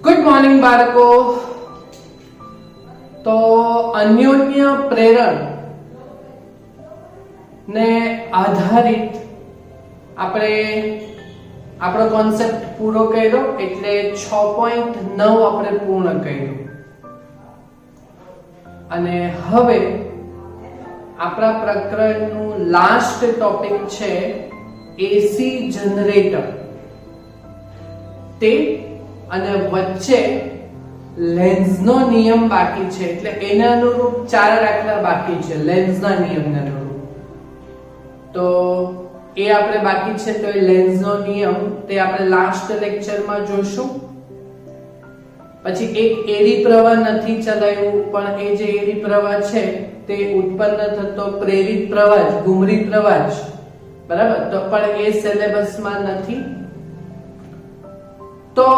Good morning બાળકો. તો અન્યોન્ય પ્રેરણ ને આધારિત આપણે આપણો કોન્સેપ્ટ પૂરો કર્યો, એટલે 6.9 આપણે પૂર્ણ કર્યું. અને હવે આપણા પ્રકરણનું લાસ્ટ ટોપિક છે એસી જનરેટર. તે અને વચ્ચે લેન્ઝનો નિયમ બાકી છે, એટલે એના અનુરૂપ 4 દાખલા બાકી છે લેન્ઝના નિયમને અનુરૂપ. તો એ આપણે બાકી છે, તો એ લેન્ઝનો નિયમ તે આપણે લાસ્ટ લેક્ચરમાં જોશું. પછી એક એડી પ્રવાહ નથી ચલાવ્યું, પણ એ જે એડી પ્રવાહ છે તે ઉત્પન્ન થતો પ્રેરિત પ્રવાહ, ઘુમરી પ્રવાહ, બરાબર, તો પણ એ સિલેબસમાં નથી. તો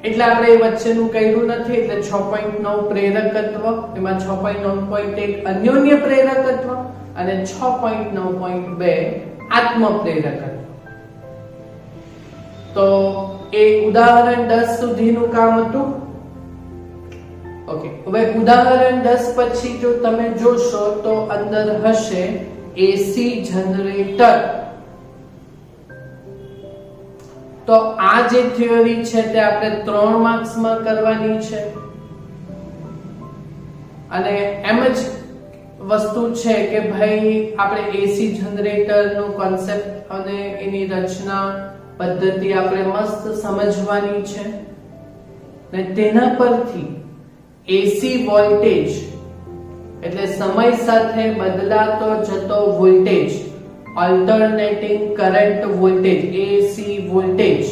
એટલે આપણે એ વચ્ચેનું કર્યું નથી. એટલે 6.9 પ્રેરકત્વ, એમાં 6.9.1 અન્યોન્ય પ્રેરકત્વ અને 6.9.2 આત્મ પ્રેરકત્વ. તો એ ઉદાહરણ 10 સુધીનું કામ હતું. ઓકે, હવે ઉદાહરણ 10 પછી જો તમે જોશો તો અંદર હશે એસી જનરેટર. તો આ જે થિયરી છે તે આપણે 3 માર્ક્સમાં કરવાની છે. અને એમ જ વસ્તુ છે કે ભાઈ આપણે એસી જનરેટરનો કોન્સેપ્ટ અને એની રચના પદ્ધતિ આપણે મસ્ત સમજવાની છે. ને તેના પરથી એસી વોલ્ટેજ એટલે સમય સાથે બદલાતો જતો voltage, alternating current voltage, AC voltage,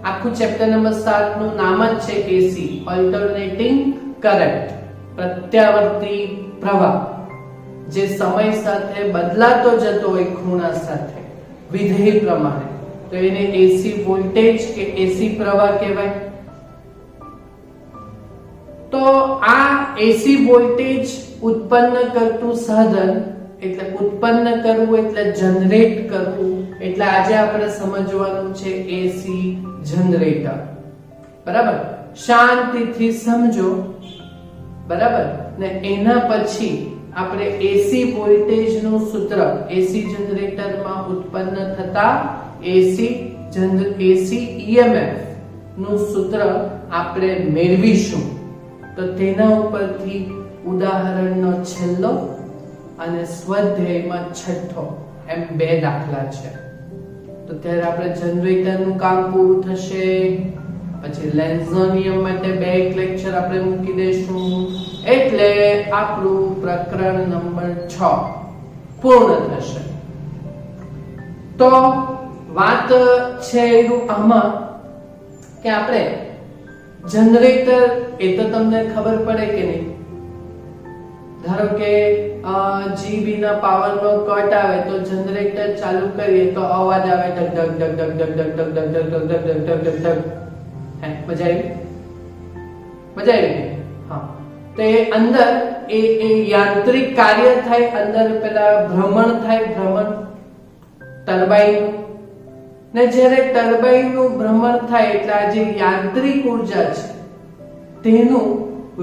આખું ચેપ્ટર નંબર 7 નું નામ જ છે એસી, ઓલ્ટરનેટિંગ કરંટ, પ્રત્યાવર્તી પ્રવાહ, જે સમય સાથે બદલાતો જતો હોય ખૂણા સાથે વિધેય પ્રમાણે, તો એને એસી વોલ્ટેજ કે એસી પ્રવાહ કહેવાય. તો આ એસી વોલ્ટેજ ઉત્પન્ન કરતું સાધન, એટલે ઉત્પન્ન કરવું એટલે જનરેટ કરવું, એટલે આજે આપણે સમજવાનું છે એસી જનરેટર. બરાબર, શાંતિથી સમજો. બરાબર, ને એના પછી આપણે એસી વોલ્ટેજનું સૂત્ર, એસી જનરેટરમાં ઉત્પન્ન થતા એસી ઈએમએફ નું સૂત્ર આપણે મેળવીશું. તો તેના ઉપરથી ઉદાહરણનો છેલ્લો અને સ્વાધ્યાયમાં છઠ્ઠો, એમ 2 દાખલા છે. તો ત્યારે આપણે જનરેટરનું કામ પૂરું થશે. પછી લેન્ઝનો નિયમ માટે 2 લેક્ચર આપણે મૂકી દઈશું, એટલે આપણું પ્રકરણ નંબર 6 પૂર્ણ થશે. તો વાત છે એવું આમાં કે આપણે જનરેટર, એ તો તમને ખબર પડે કે નહીં. ધારો કે જીબી ના પાવર નો કટ આવે તો જનરેટર ચાલુ કરીએ તો અવાજ આવે ધક ધક ધક ધક ધક ધક ધક ધક ધક ધક ધક ધક ધક ધક. હે, મજા આવી? હા. તો એ અંદર એ યાંત્રિક કાર્ય થાય, અંદર પેલા ભ્રમણ થાય, ભ્રમણ ટર્બાઇન, ને જ્યારે ટર્બાઇન નું ભ્રમણ થાય એટલે આ જે યાંત્રિક ઉર્જા છે તેનું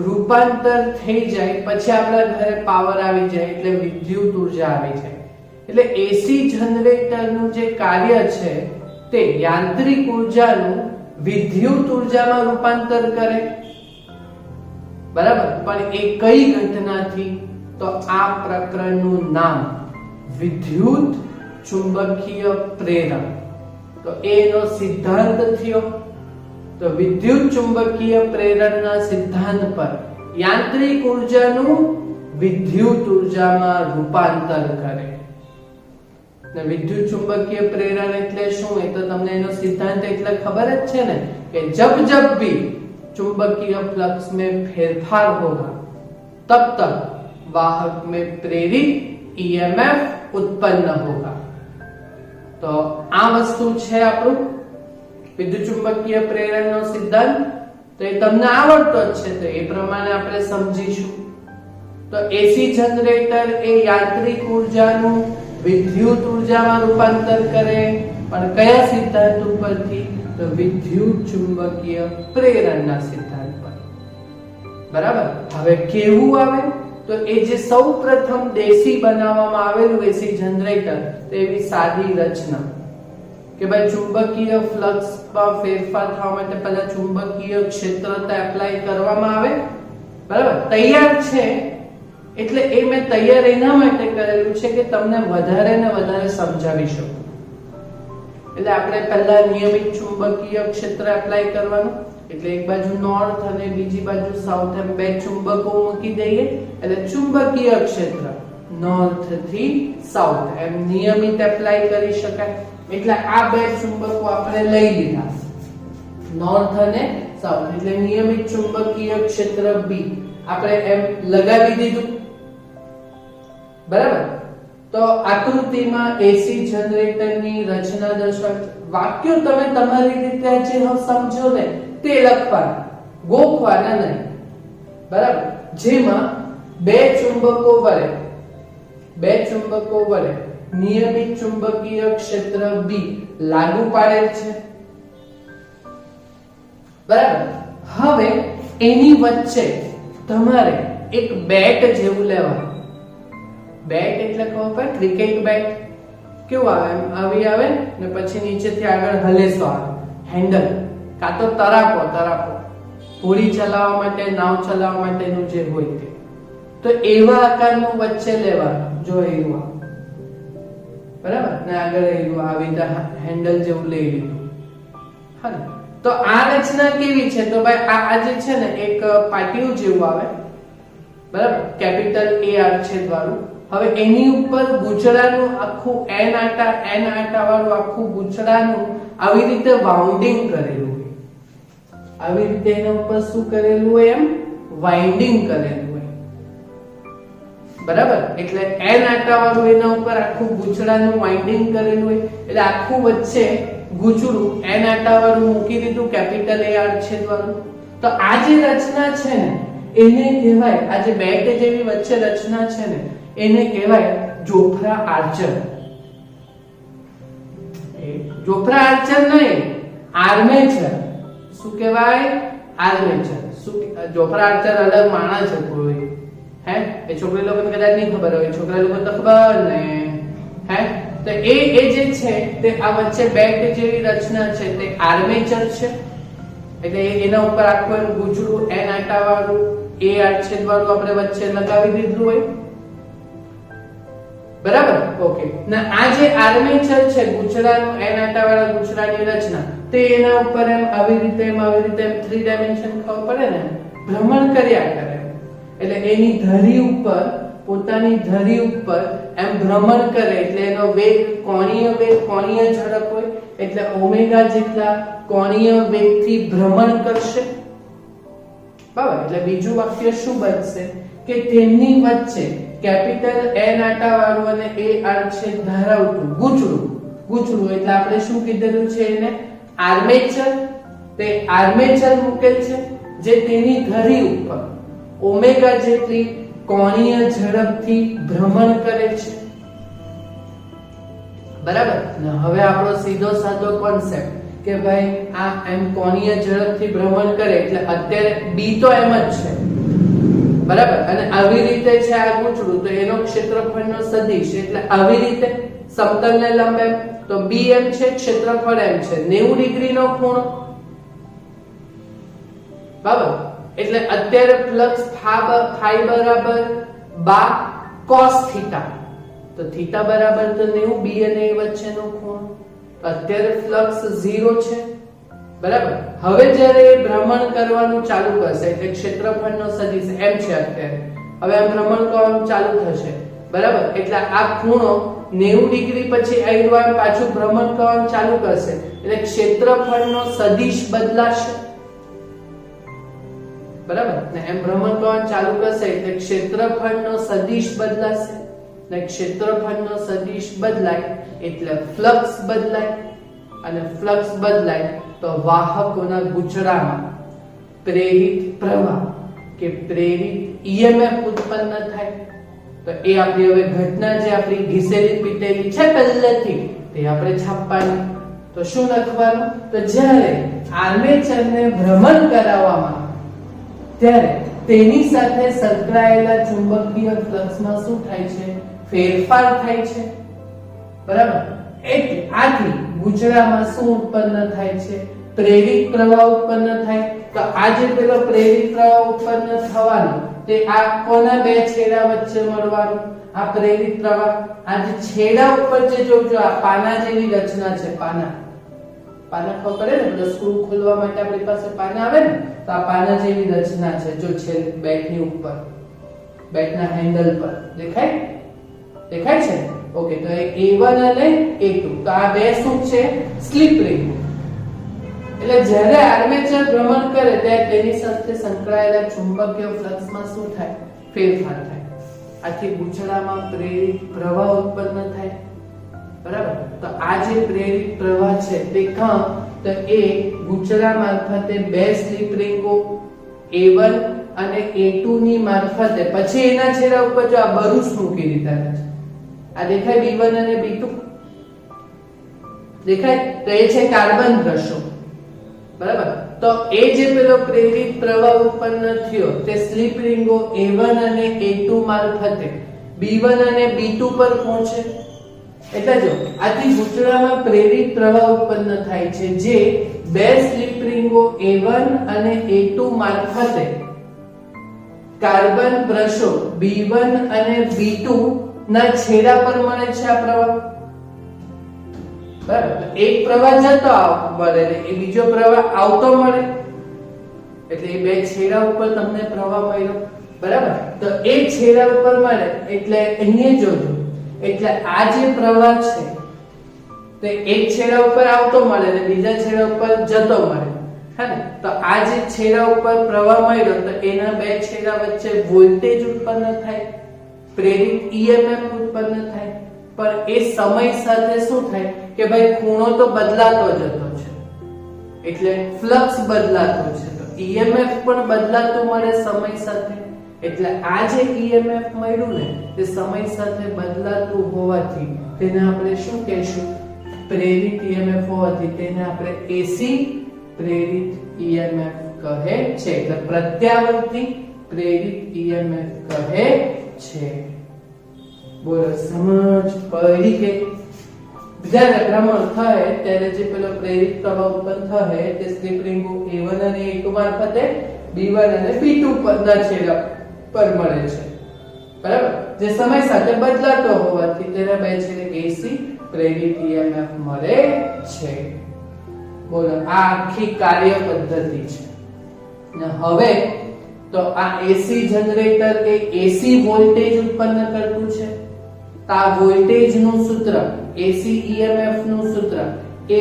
રૂપાંતર થઈ જાય, પછી આપણા ઘરે પાવર આવી જાય, એટલે વિદ્યુત ઉર્જા આવી જાય. એટલે એસી જનરેટરનું જે કાર્ય છે તે યાંત્રિક ઉર્જાનું વિદ્યુત ઉર્જામાં રૂપાંતર કરે. બરાબર, પણ એ કઈ ઘટનાથી? તો આ પ્રકરણનું નામ વિદ્યુત ચુંબકીય પ્રેરણ. તો એનો સિદ્ધાંત થયો. તો વિદ્યુત ચુંબકીય પ્રેરણના સિદ્ધાંત પર યાંત્રિક ઉર્જાનું વિદ્યુત ઉર્જામાં રૂપાંતર કરે. ને વિદ્યુત ચુંબકીય પ્રેરણ એટલે શું? એ તો તમને એનો સિદ્ધાંત એટલે ખબર જ છે ને, કે जब जब भी चुंबकीय फ्लक्स में फेरफार होगा तब तक वाहक में प्रेरित ईएमएफ उत्पन्न होगा. તો આ વસ્તુ છે આપણું વિદ્યુત ચુંબકીય પ્રેરણનો સિદ્ધાંત. તો એ તમને આવડતો જ છે, તો એ પ્રમાણે આપણે સમજીશું. તો એસી જનરેટર એ યાંત્રિક ઉર્જાનું વિદ્યુત ઉર્જામાં રૂપાંતર કરે, પણ કયા સિદ્ધાંત ઉપરથી? તો વિદ્યુત ચુંબકીય પ્રેરણના સિદ્ધાંત પર. બરાબર. હવે કેવું આવે તો એ જે સૌપ્રથમ દેશી બનાવવામાં આવેલું એસી જનરેટર તો એવી સાદી રચના કે ભાઈ ચુંબકીય ફ્લક્સ માં ફેરફાર થવા માટે પહેલા ચુંબકીય ક્ષેત્રતા એપ્લાય કરવામાં આવે. બરાબર. તૈયાર છે એટલે એ મેં તૈયાર એના માટે કરેલું છે કે તમને વધારે ને વધારે સમજાવી શકું. એટલે આપણે પહેલા નિયમિત ચુંબકીય ક્ષેત્ર એપ્લાય કરવાનું. એટલે એક બાજુ નોર્થ અને બીજી બાજુ સાઉથ એમ બે ચુંબકો મૂકી દઈએ એટલે ચુંબકીય ક્ષેત્ર નોર્થ થી સાઉથ એમ નિયમિત એપ્લાય કરી શકાય. એટલે આ બે ચુંબકો આપણે લઈ લીધા નોર્થ અને સાઉથ એટલે નિયમિત ચુંબકીય ક્ષેત્ર બી આપણે એમ લગાવી દીધું. બરાબર. તો આકૃતિમાં એસી જનરેટરની રચના દર્શાવે વાક્યો તમે તમારી રીતે જે સમજો ને તે લખવાના, ગોખવાના નહીં. બરાબર. જેમાં બે ચુંબકો વડે નિયમિત ચુંબકીય ક્ષેત્ર બી લાગુ પાડેલ છે. બરાબર. હવે એની વચ્ચે તમારે એક બેટ જેવું લેવાનું. બેટ એટલે ખબર પડે ક્રિકેટ બેટ કેવું આવે એમ આવી આવે ને પછી નીચેથી આગળ હલેસો આવે હેન્ડલ કાં તો તરાપો હોડી ચલાવવા માટે નાવ ચલાવવા માટેનું જે હોય તે. તો એવા આકારનું વચ્ચે લેવાનું. જો એવું બરાબર ને આગળ એવું આવી રીતે હેન્ડલ જેવું લઈ લીધું. હા. તો આ રચના કેવી છે તો ભાઈ આ જે છે ને એક પાટિયું જેવું આવે. બરાબર. કેપિટલ એ આરછેદ વાળું. હવે એની ઉપર ગૂંચળાનું આખું એન આટા વાળું આખું ગૂંચળાનું આવી રીતે વાઉન્ડિંગ કરેલું હોય. આવી રીતે એના ઉપર શું કરેલું હોય એમ વાઇન્ડિંગ કરેલું હોય. બરાબર. એટલે એન આટા વાળું એના ઉપર આખું ગૂંચળાનું વાઇન્ડિંગ કરેલું હોય એટલે આખું વચ્ચે ગૂંચળું એન આટા વાળું મૂકી દીધું કેપિટલ એ આરછેદ વાળું. તો આ જે રચના છે ને એને કહેવાય આ જે બેટ જેવી વચ્ચે રચના છે ને એને કહેવાય જોફ્રા આર્ચર. જોફ્રા આર્ચર નહીં આર્મેચર. શું કહેવાય? આર્મેચર. જોફ્રા આર્ચર અલગ માણસ છે કોઈ હે એ છોકરી લોકોને કદાચ નહીં ખબર હોય, છોકરા લોકોને તો ખબર ને હે. તો એ જે છે તે આ વચ્ચે બેટ જેવી રચના છે તે આર્મેચર છે. એટલે એના ઉપર આખું ગૂંચળું એન આટા વાળું એ આડછેદ વાળું આપણે વચ્ચે લગાવી દીધું હોય. બરાબર. ઓકે. ના આ જે આર્મેચર છે ગૂંચળાનું એન આટા વાળા ગૂંચળાની રચના તે એના ઉપર એમ આવી રીતે એમ 3 ડાયમેન્શન ખબર પડે ને ભ્રમણ કર્યા કરે. એટલે એની ધરી ઉપર પોતાની ધરી ઉપર એમ ભ્રમણ કરે એટલે એનો વેગ કોણીય ઝડપ હોય એટલે ઓમેગા જેટલા કોણીય વેગથી ભ્રમણ કરશે. બરાબર. એટલે બીજું વાક્ય શું બનશે કે તેમની વચ્ચે કેપિટલ એન આટા વાળું અને એ આડછેદ ધરાવતું ગૂંચળું એટલે આપણે શું કીધેલું છે એને આર્મેચર. તે આર્મેચર મૂકેલ છે જે તેની ધરી ઉપર ઓમેગા જેટલી કોણીય ઝડપથી ભ્રમણ કરે છે. બરાબર. હવે આપણો સીધો સાધો કોન્સેપ્ટ કે ભાઈ આ એમ કોણીય ઝડપથી ભ્રમણ કરે એટલે અત્યારે બી તો એમ જ છે. બરાબર. અને આવી રીતે છે આ ગૂંચળું તો એનો ક્ષેત્રફળનો સદિશ એટલે આવી રીતે સમતલને લંબ એમ તો બી એમ છે ક્ષેત્રફળ એમ છે 90 ડિગ્રીનો ખૂણો. બરાબર. એટલે અત્યારે ફ્લક્સ ફાઈ બરાબર 12 cos થીટા તો થીટા બરાબર તો 90 બી અને એ વચ્ચેનો ખૂણો. તો અત્યારે ફ્લક્સ 0 છે. બરાબર. હવે જ્યારે ભ્રમણ કરવાનું ચાલુ કરશે એટલે ક્ષેત્રફળનો સદિશ એમ છે અત્યારે હવે આ ભ્રમણ કરવાનું ચાલુ થશે. બરાબર. એટલે આ ખૂણો 90 ડિગ્રી પછી આવ્યું પાછું ભ્રમણ કરવાનું ચાલુ કરશે એટલે ક્ષેત્રફળનો સદિશ બદલાશે. બરાબર. ને એમ ભ્રમણ કરવાનું ચાલુ કરશે એટલે ક્ષેત્રફળનો સદિશ બદલાશે. ને ક્ષેત્રફળનો સદિશ બદલાય એટલે ફ્લક્સ બદલાય અને ફ્લક્સ બદલાય તો વાહકોના ગૂંચળામાં પ્રેરિત પ્રવાહ કે પ્રેરિત ઈએમએફ ઉત્પન્ન થાય. તો એ આપણી હવે ઘટના જે આપણી ઘીસેલી પીટેલી છે પહેલેથી તે આપણે છાપવાની. તો શું લખવાનું? તો જ્યારે આર્મેચરને ભ્રમણ કરાવવામાં ત્યારે તેની સાથે સંકળાયેલા ચુંબકીય ફ્લક્સમાં શું થાય છે? ફેરફાર થાય છે, બરાબર? એટલે આથી ગૂંચળામાં શું ઉત્પન્ન થાય છે? પ્રેરિત પ્રવાહ ઉત્પન્ન થાય. તો આ જે પેલો પ્રેરિત પ્રવાહ ઉત્પન્ન થવાનો તે આ કોના બે છેડા વચ્ચે મળવાનું? આ પ્રેરિત પ્રવાહ આ જે છેડા ઉપર જે જોજો આ પાના જેવી રચના છે, પાના ખબર પડે ને, પેલો સ્ક્રૂ ખોલવા માટે આપણી પાસે પાના આવે ને, તો આ પાના જેવી રચના છે. જો છે બેટની ઉપર, બેટના હેન્ડલ પર દેખાય છે. ઓકે, તો A1 અને A2 તો આ બે શું છે? Slip ring. એટલે જ્યારે આર્મેચર ભ્રમણ કરે ત્યારે તેની સાથે સંકળાયેલા ચુંબકીય ફ્લક્સમાં શું થાય? ફેરફાર થાય. આથી ગૂંચળામાં પ્રેરિત પ્રવાહ ઉત્પન્ન થાય, બરાબર? તો આ જે પ્રેરિત પ્રવાહ છે તે કાં તો એ ગૂંચળા મારફતે બે સ્લિપ રિંગો A1 અને A2 ની મારફતે, પછી એના છેડા ઉપર જો આ બરુસ મૂકી દીધા છે, આ દેખાય B1 અને B2 દેખાય, તો એ છે કાર્બન બ્રશો, બરાબર? તો એ જે પેલો પ્રેરિત પ્રવાહ ઉત્પન્ન થયો તે સ્લિપ રિંગો A1 અને A2 મારફતે B1 અને B2 પર પહોંચે. એટલે જો આથી ગૂંચળામાં પ્રેરિત પ્રવાહ ઉત્પન્ન થાય છે જે બે સ્લિપ રિંગો A1 અને A2 મારફતે કાર્બન બ્રશો B1 અને B2 ના છેડા પર મળે છે આ પ્રવાહ, બરાબર? એક પ્રવાહ જતો મળે ને એ બીજો પ્રવાહ આવતો મળે, એટલે એ બે છેડા ઉપર તમને પ્રવાહ મળ્યો, બરાબર? તો એ છેડા ઉપર મળે એટલે અહીંયા જોજો, એટલે આ જે પ્રવાહ છે તે એક છેડા ઉપર આવતો મળે ને બીજા છેડા ઉપર જતો મળે, હે ને? તો આ જે છેડા ઉપર પ્રવાહ મળ્યો તો એના બે છેડા વચ્ચે વોલ્ટેજ ઉત્પન્ન થાય, પ્રેરિત EMF ઉત્પન્ન થાય. પણ એ સમય સાથે શું થાય કે ભાઈ ખૂણો તો બદલાતો જતો છે, એટલે ફ્લક્સ બદલાતો છે, તો EMF પણ બદલાતું મળે સમય સાથે. એટલે આ જે EMF મળ્યું ને તે સમય સાથે બદલાતું હોવાથી તેને આપણે શું કહેશું? પ્રેરિત EMF હોવાથી તેને આપણે AC પ્રેરિત EMF કહે છે. એટલે પ્રત્યાવર્તી પ્રેરિત EMF કહે છે. બોલો, સમજ પડી કે? જ્યારે ભ્રમણ થાય ત્યારે જે પેલો પ્રેરિત પ્રવાહ ઉત્પન્ન થાય તે સ્લિપ રિંગો A1 અને A2 મારફતે B1 અને B2 પરના છેડા પર મળે છે, બરાબર? જે સમય સાથે બદલાતો હોવાથી તેના બે છેડે AC પ્રેરિત EMF મળે છે. બોલો, આ આખી કાર્ય પદ્ધતિ છે. ને હવે તો આ AC જનરેટર એ AC વોલ્ટેજ ઉત્પન્ન કરતું છે. આ વોલ્ટેજ નું સૂત્ર, AC EMF નું સૂત્ર એ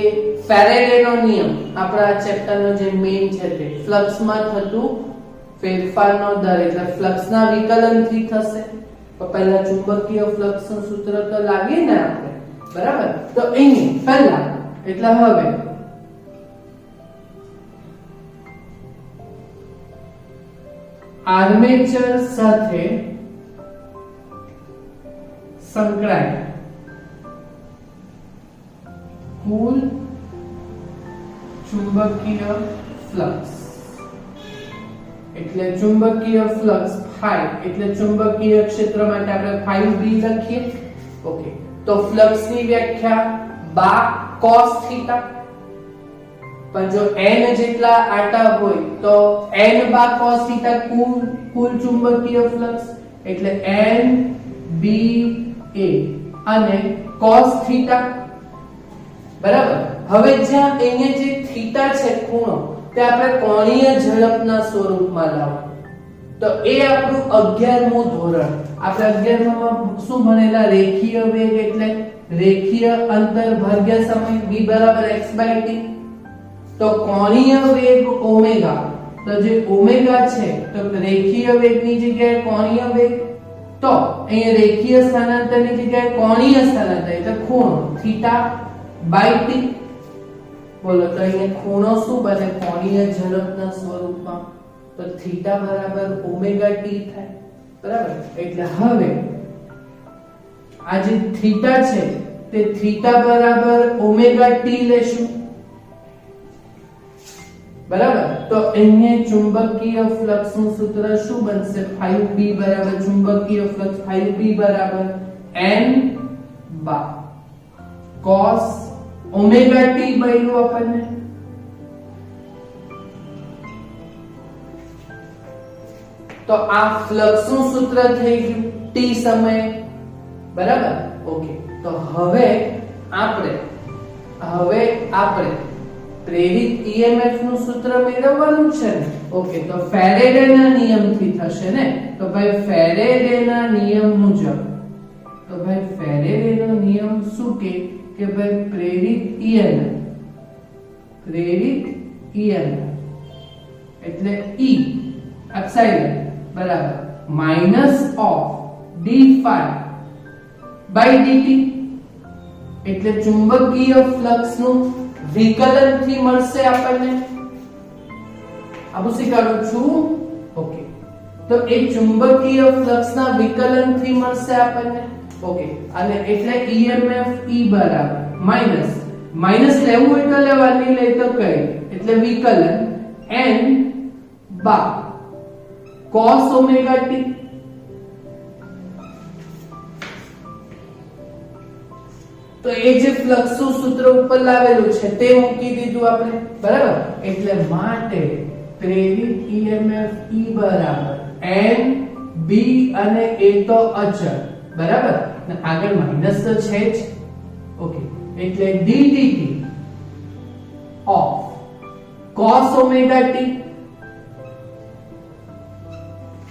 ફેરેડેનો નિયમ, આપણા ચેપ્ટર નો જે મેઇન છે તે ફ્લક્સમાં થતું ફેરફારનો દર, એટલે ફ્લક્સના વિકલનથી થશે. તો પહેલા ચુંબકીય ફ્લક્સ નું સૂત્ર તો લાવીએ ને આપણે, બરાબર? તો અહીં પહેલા એટલે હવે આર્મેચર સાથે સંકળાયેલ કુલ ચુંબકીય ફ્લક્સ, એટલે ચુંબકીય ફ્લક્સ ફાઈ, એટલે ચુંબકીય ક્ષેત્ર માટે આપણે ફાઈ બી લખીએ. ઓકે, તો ફ્લક્સ ની વ્યાખ્યા બા cos થીટા, પણ જો n જેટલા આટા હોય તો n બા cos થીટા કુલ ચુંબકીય ફ્લક્સ, એટલે n b a અને cos થીટા, બરાબર? હવે જ્યાં અહીંયા જે થીટા છે ખૂણો, તે આપણે કોણીય ઝડપના સ્વરૂપમાં લાવવાનું. તો એ આપણું 11મું ધોરણ. આપણે 11માં શું ભણેલા? રેખીય વેગ એટલે રેખીય અંતર ભાગ્યા સમય, v બરાબર x/t. તો કોણીય વેગ ઓમેગા, તો જે ઓમેગા છે તો રેખીય વેગની જગ્યાએ કોણીય વેગ, તો અહીંયા રેખીય સ્થાનાંતરની જગ્યાએ કોણીય સ્થાનાંતર એટલે ખૂણો θ/t. બોલો, તો અહીંયા ખૂણો શું બને? કોણીય ઝડપના સ્વરૂપમાં, તો θ બરાબર ઓમેગા t થાય, બરાબર? એટલે હવે આ જે θ છે તે થીટા બરાબર ઓમેગા ટી લેશું, બરાબર. તો અહીંયા ચુંબકીય ફ્લક્સ નું સૂત્ર શું બનશે? 5b બરાબર ચુંબકીય ફ્લક્સ 5b બરાબર n by cos omega t બન્યું આપણને. તો આ ફ્લક્સ નું સૂત્ર થઈ ગયું t સમયે, બરાબર. ઓકે, તો હવે આપણે પ્રેરિત EMF નું સૂત્ર મેળવવાનું છે ને. ઓકે, તો ફેરેડેના નિયમથી થશે ને. તો ભાઈ ફેરેડેના નિયમ મુજબ, તો ભાઈ ફેરેડેનો નિયમ શું કે ભાઈ પ્રેરિત EMF એટલે E એપ્સિલોન બરાબર minus of d phi by dt, એટલે ચુંબકીય ફ્લક્સ નું વિકલન થી મળશે આપણને. આબુ શીખવાડું છું. ઓકે, તો એ ચુંબકીય ફ્લક્સ ના વિકલન થી મળશે આપણને. ઓકે, અને એટલે EMF E બરાબર માઈનસ લેવું હોય તો લેવાની, લે તો કઈ, એટલે વિકલન n by cos omega t. તો એ જે ફ્લક્સ નું સૂત્ર ઉપર લાવેલું છે તે મૂકી દીધું આપણે, બરાબર. એટલે માટે પ્રેરિત EMF E બરાબર n b અને a તો અચળ, બરાબર, ને આગળ માઈનસ તો છે જ. ઓકે, એટલે ddt of cos omega t,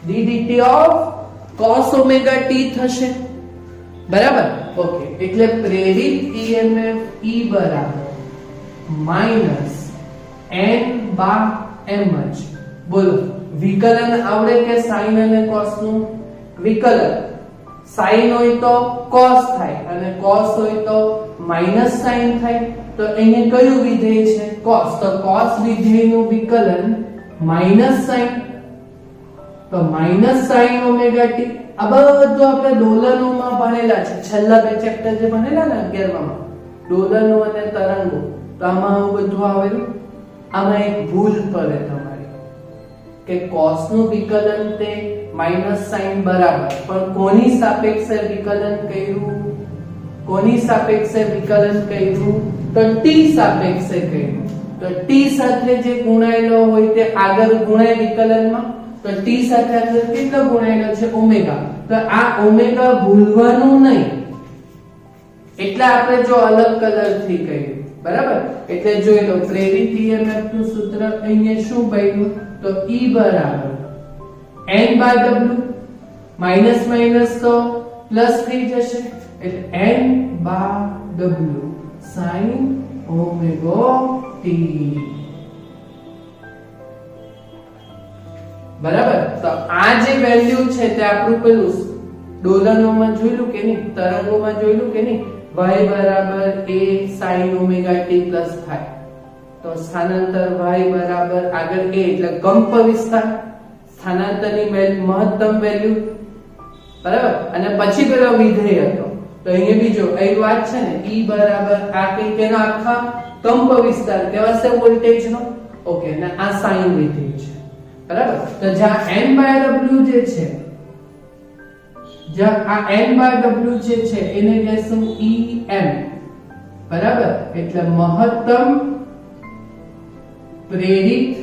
ddt of cos omega t થશે, બરાબર. ઓકે, એટલે પ્રેરિત EMF E બરાબર માઈનસ n બાય m જ. બોલો, વિકલન આવડે કે સાઈન અને કોસ નું? વિકલન સાઈન હોય તો કોસ થાય અને કોસ હોય તો માઈનસ સાઈન થાય. તો અહીંયા કયું વિધેય છે? કોસ. તો કોસ વિધેયનું વિકલન માઈનસ સાઈન, તો માઈનસ સાઈન ઓમેગા ટી. આ બધું આપણે ડોલનોમાં ભણેલા છે, છેલ્લા બે ચેપ્ટર જે ભણેલા ને 11માં, ડોલનો અને તરંગો. તો આમાં બધું આવેલું. આમાં એક ભૂલ પડે તમારી કે કોસ નું વિકલન તે માઈનસ સાઈન બરાબર, પણ કોની સાપેક્ષે વિકલન કર્યું? કોની સાપેક્ષે વિકલન કર્યું? તો t સાપેક્ષે કર્યું. તો t સાથે જે ગુણાયેલો હોય તે આગળ ગુણાય વિકલનમાં. તો t સાથે આગળ કેટલો ગુણાયેલો છે? ઓમેગા. તો આ ઓમેગા ભૂલવાનું નહીં, એટલે આપણે જો અલગ કલર થી કર્યું, બરાબર. એટલે જોઈ લો, પ્રેરિત EMF નું સૂત્ર અહીંયા શું બન્યું? તો E બરાબર n by w, minus minus તો પ્લસ થઈ જશે, એટલે n by w sin omega t, બરાબર. તો આ જે વેલ્યુ છે તે આપણું પેલું ડોલનોમાં જોઈલું કે નહીં, તરંગોમાં જોઈલું કે નહીં, y બરાબર a sin omega t plus થાય. તો સ્થાનાંતર y બરાબર આગળ a એટલે કંપ વિસ્તાર, સ્થાનાંતરની મહત્તમ વેલ્યુ, બરાબર. અને પછી પેલો વિધેય હતો, તો અહીંયા બીજો એ વાત છે ને, E બરાબર આ કઈ તેનો આખા કંપ વિસ્તાર કહેવાશે વોલ્ટેજનો. ઓકે, અને આ સાઈન વિધેય છે, બરાબર. તો જ્યાં n બાય w જે છે, જ્યાં આ n બાય w જે છે એને કહેશું EM, બરાબર. એટલે મહત્તમ પ્રેરિત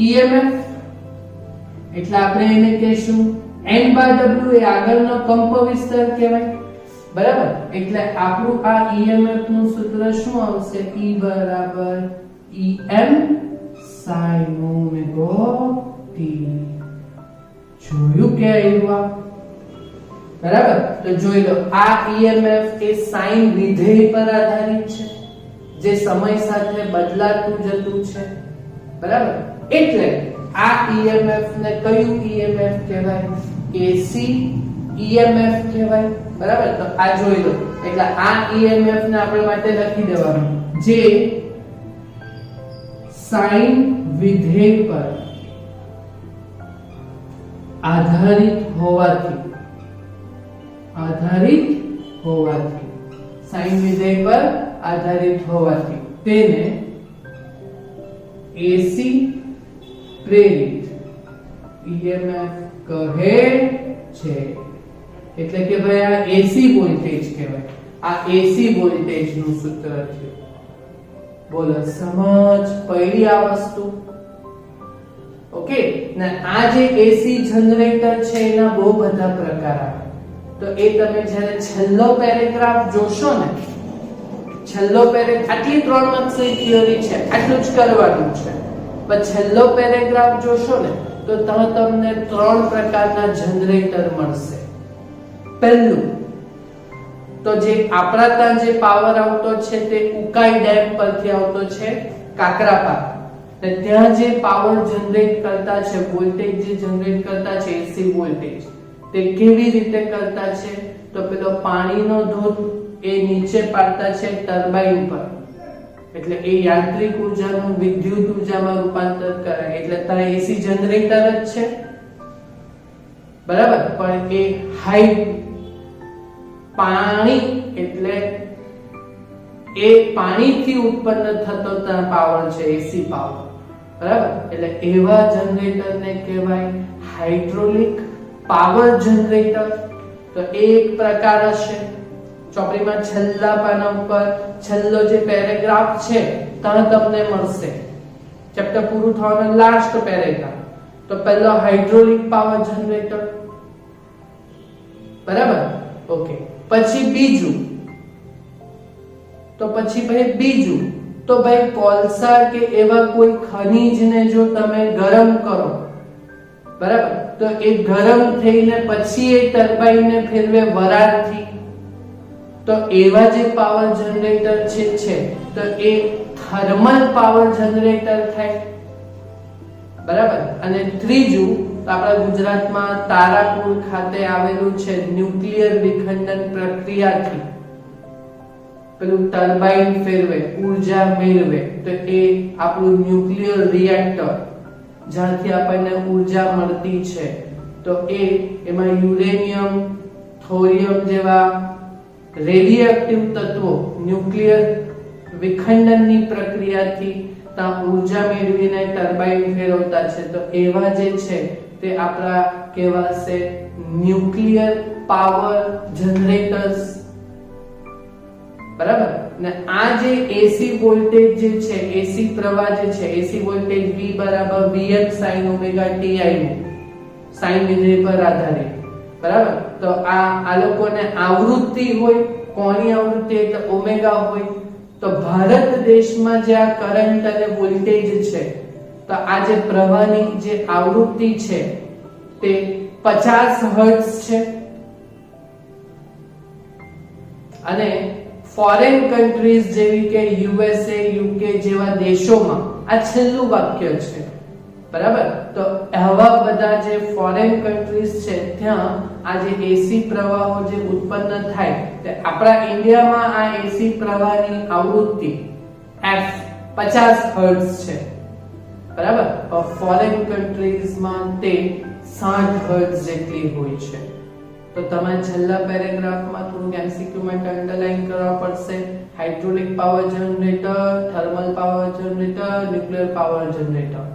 EMF, એટલે આપણે એને કહેશું n બાય w એ આગળનો કંપ વિસ્તાર કહેવાય, બરાબર. એટલે આપણું આ EMF નું સૂત્ર શું આવશે? E બરાબર EM sin ઓમેગા t. જોયું કે આવ્યું? બરાબર. તો જોઈ લો, આ EMF એ સાઈન વિધેય પર આધારિત છે, જે સમય સાથે બદલાતું જતું છે, બરાબર. એટલે આ EMF ને કયું EMF કહેવાય? AC EMF કહેવાય, બરાબર. તો આ જોઈ લો, એટલે આ EMF ને આપણે માટે લખી દેવાનું, જે સાઈન વિધેય પર આધારિત હોવાથી, સાઇન વિધેય પર આધારિત હોવાથી તેને એસી પ્રેરિત EMF કહે છે. એટલે કે ભાઈ આ એસી વોલ્ટેજ કહેવાય. આ એસી વોલ્ટેજ નું સૂત્ર છે. બોલો સમજ પડી આ વસ્તુ? ઓકે. ને આ જે એસી જનરેટર છે એના બહુ બધા પ્રકાર આવે. તો એ તમે જ્યારે છેલ્લો પેરેગ્રાફ જોશો ને, છેલ્લો પેરેગ્રાફ, આટલી 3 માર્ક્સની થિયરી છે, આટલું જ કરવાનું છે. પણ છેલ્લો પેરેગ્રાફ જોશો ને તો તમને 3 પ્રકારના જનરેટર મળશે. પહેલું તો જે આપણા ત્યાં જે પાવર આવતો છે તે ઉકાઈ ડેમ પરથી આવતો છે, કાકરાપાર. ને ત્યાં જે પાવર જનરેટ કરતા છે, વોલ્ટેજ જે જનરેટ કરતા છે એસી વોલ્ટેજ, તે કેવી રીતે કરતા છે? તો પેલો પાણીનો ધોધ એ નીચે પાડતા છે ટર્બાઇન પર, એટલે એ યાંત્રિક ઉર્જાનું વિદ્યુત ઉર્જામાં રૂપાંતર કરે. એટલે ત્યાં એસી જનરેટર જ છે, બરાબર. પણ એ હાઈ પાણી, એટલે એ પાણીથી ઉત્પન્ન થતો પાવર છે એસી પાવર, બરાબર. એટલે એવા જનરેટરને કહેવાય હાઇડ્રોલિક પાવર જનરેટર. તો એક પ્રકાર હશે. ચોપડીમાં છેલ્લા પાના ઉપર છેલ્લો જે પેરેગ્રાફ છે ત્યાં તમને મળશે. ચેપ્ટર પૂરું થવાનો લાસ્ટ પેરેગ્રાફ. તો પહેલો હાઇડ્રોલિક પાવર જનરેટર, બરાબર. ઓકે. પછી બીજું, તો પછી ભાઈ બીજું તો ભાઈ કોલસા કે એવા કોઈ ખનીજને જો તમે ગરમ કરો, બરાબર, તો એ ગરમ થઈને પછી એ ટર્બાઇનને ફેરવે વરાળથી, તો એવા જે પાવર જનરેટર છે તો એ થર્મલ પાવર જનરેટર થાય, બરાબર. અને ત્રીજું તો આપણા ગુજરાતમાં તારાપુર ખાતે આવેલું છે, ન્યુક્લિયર વિખંડન પ્રક્રિયાથી પેલું ટર્બાઇન ફેરવે, ઉર્જા મેળવે, તો એ આપણું ન્યુક્લિયર રિએક્ટર, જ્યાંથી આપણને ઉર્જા મળતી છે. તો એમાં યુરેનિયમ, થોરિયમ જેવા રેડિયોએક્ટિવ તત્વો ન્યુક્લિયર વિખંડનની પ્રક્રિયાથી ત્યાં ઉર્જા મેળવીને ટર્બાઇન ફેરવતા છે. તો એવા જે છે તે આપણા કહેવાશે ન્યુક્લિયર પાવર જનરેટર્સ, બરાબર. ને આ જે એસી વોલ્ટેજ જે છે, એસી પ્રવાહ જે છે, એસી વોલ્ટેજ V બરાબર Vm sin ઓમેગા ti નું સાઇન વિધેય પર આધારિત, બરાબર. તો આ લોકોને આવૃત્તિ હોય, કોની આવૃત્તિ? એટલે ઓમેગા હોય. તો ભારત દેશમાં જે આ કરંટ અને વોલ્ટેજ છે, તો આ જે પ્રવાહની જે આવૃત્તિ છે તે 50 હર્ટ્ઝ છે. અને ફોરેન કન્ટ્રીઝ જેવી કે USA, UK જેવા દેશોમાં આ છેલ્લું વાક્ય છે, બરાબર. તો આવા બધા જે ફોરેન કન્ટ્રીઝ છે ત્યાં આ જે એસી પ્રવાહો જે ઉત્પન્ન થાય, તે આપણા ઇન્ડિયામાં આ એસી પ્રવાહની આવૃત્તિ F 50 હર્ટ્ઝ છે, બરાબર. ફોરેન કન્ટ્રીઝમાં તે 60 હર્ટ્ઝ જેટલી હોય છે. તો તમારે છેલ્લા પેરેગ્રાફમાં થોડું એમસીક્યુ માટે અંડરલાઈન કરવા પડશે. Hydraulic power generator, thermal power generator, nuclear power generator.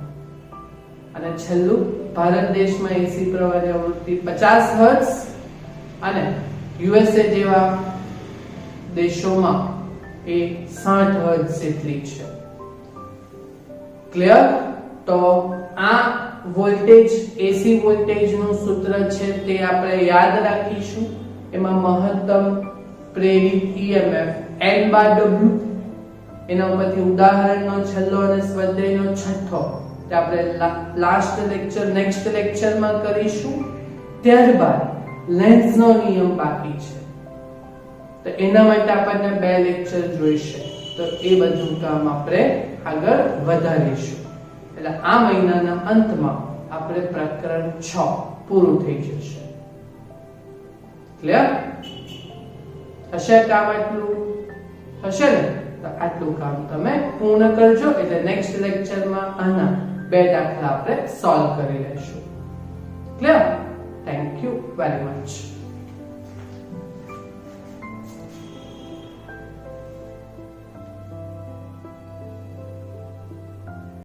અને છેલ્લું, ભારત દેશમાં એસી પ્રવાહની આવૃત્તિ 50 હર્ટ્ઝ અને USA જેવા દેશોમાં એ 60 હર્ટ્ઝ જેટલી છે. ક્લિયર? તો આ વોલ્ટેજ, એસી વોલ્ટેજ નું સૂત્ર છે તે આપણે યાદ રાખીશું. એમાં મહત્તમ પ્રેરિત EMF N/W, એના ઉપરથી ઉદાહરણનો છેલ્લો અને સ્વાધ્યાયનો છઠ્ઠો તે આપણે લાસ્ટ લેક્ચર, નેક્સ્ટ લેક્ચરમાં કરીશું. ત્યારબાદ લેન્ઝનો નિયમ બાકી છે, તો એના માટે આપણને 2 લેક્ચર જોઈશે. તો એ બધું કામ આપણે આગળ વધારીશું. એટલે આ મહિનાના અંતમાં આપણે પ્રકરણ 6 પૂરું થઈ જશે. ક્લિયર? હશે કામ આટલું? હશે ને? તો આટલું કામ તમે પૂર્ણ કરજો. એટલે નેક્સ્ટ લેક્ચરમાં આના 2 દાખલા આપણે સોલ્વ કરી લેશું. Clear? Thank you very much.